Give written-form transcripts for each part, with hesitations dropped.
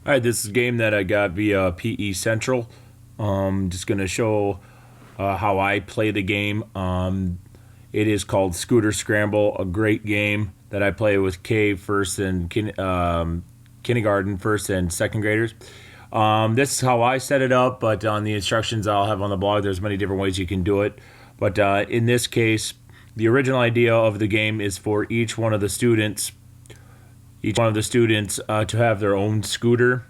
All right, this is a game that I got via PE Central. Just going to show how I play the game. It is called Scooter Scramble, a great game that I play with first and kindergarten, first and second graders. This is how I set it up, but on the instructions I'll have on the blog, there's many different ways you can do it. But in this case, the original idea of the game is for each one of the students to have their own scooter.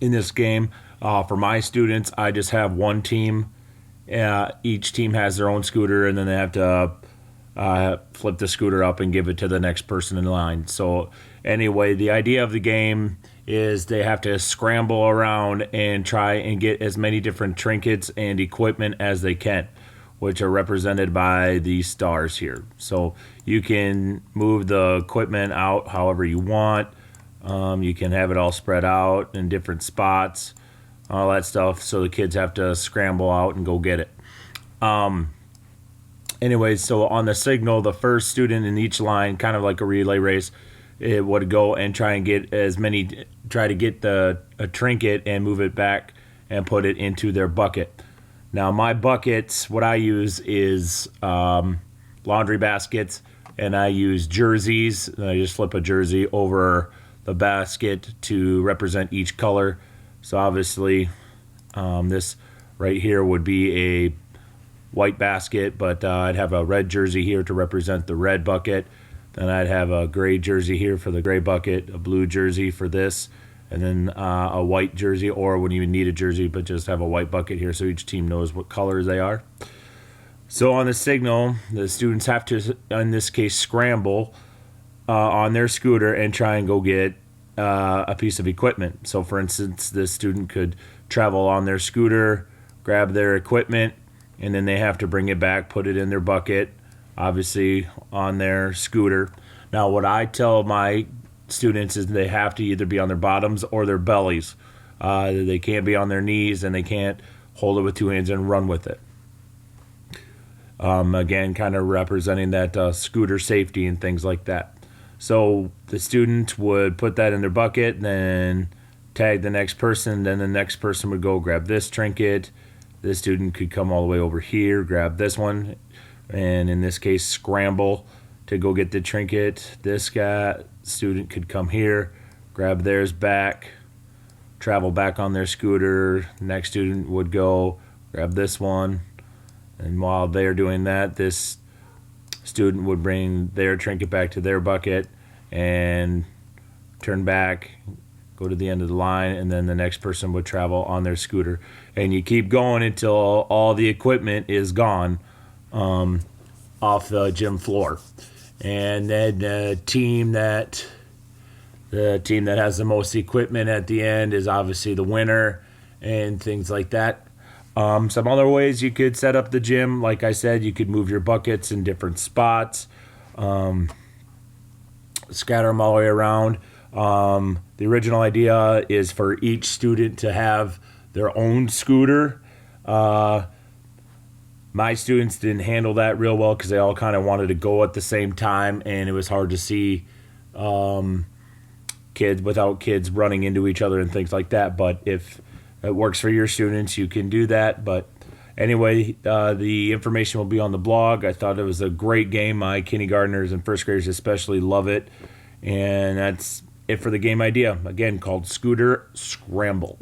In this game, for my students, I just have one team. Each team has their own scooter, and then they have to flip the scooter up and give it to the next person in line. So anyway, the idea of the game is they have to scramble around and try and get as many different trinkets and equipment as they can, which are represented by these stars here. So you can move the equipment out however you want. You can have it all spread out in different spots, all that stuff. So the kids have to scramble out and go get it. Anyways, so on the signal, the first student in each line, kind of like a relay race, it would go and try to get a trinket and move it back and put it into their bucket. Now, my buckets, what I use is laundry baskets, and I use jerseys. And I just flip a jersey over the basket to represent each color. So obviously, this right here would be a white basket, but I'd have a red jersey here to represent the red bucket. Then I'd have a gray jersey here for the gray bucket, a blue jersey for this, and then a white jersey, or wouldn't even need a jersey, but just have a white bucket here so each team knows what colors they are. So on the signal, the students have to, in this case, scramble on their scooter and try and go get a piece of equipment. So for instance, this student could travel on their scooter, grab their equipment, and then they have to bring it back, put it in their bucket, obviously on their scooter. Now what I tell my students is they have to either be on their bottoms or their bellies. They can't be on their knees, and they can't hold it with two hands and run with it. Again, kind of representing that scooter safety and things like that. So the student would put that in their bucket, then tag the next person, then the next person would go grab this trinket. This student could come all the way over here, grab this one, and in this case, scramble to go get the trinket. This student could come here, grab theirs back, travel back on their scooter. Next student would go grab this one, and while they're doing that, this student would bring their trinket back to their bucket and turn back, go to the end of the line, and then the next person would travel on their scooter. And you keep going until all the equipment is gone off the gym floor. And then the team that has the most equipment at the end is obviously the winner and things like that. Some other ways you could set up the gym, like I said, you could move your buckets in different spots, scatter them all the way around. The original idea is for each student to have their own scooter. My students didn't handle that real well because they all kind of wanted to go at the same time, and it was hard to see kids running into each other and things like that. But if it works for your students, you can do that. But anyway, the information will be on the blog. I thought it was a great game. My kindergartners and first graders especially love it. And that's it for the game idea. Again, called Scooter Scramble.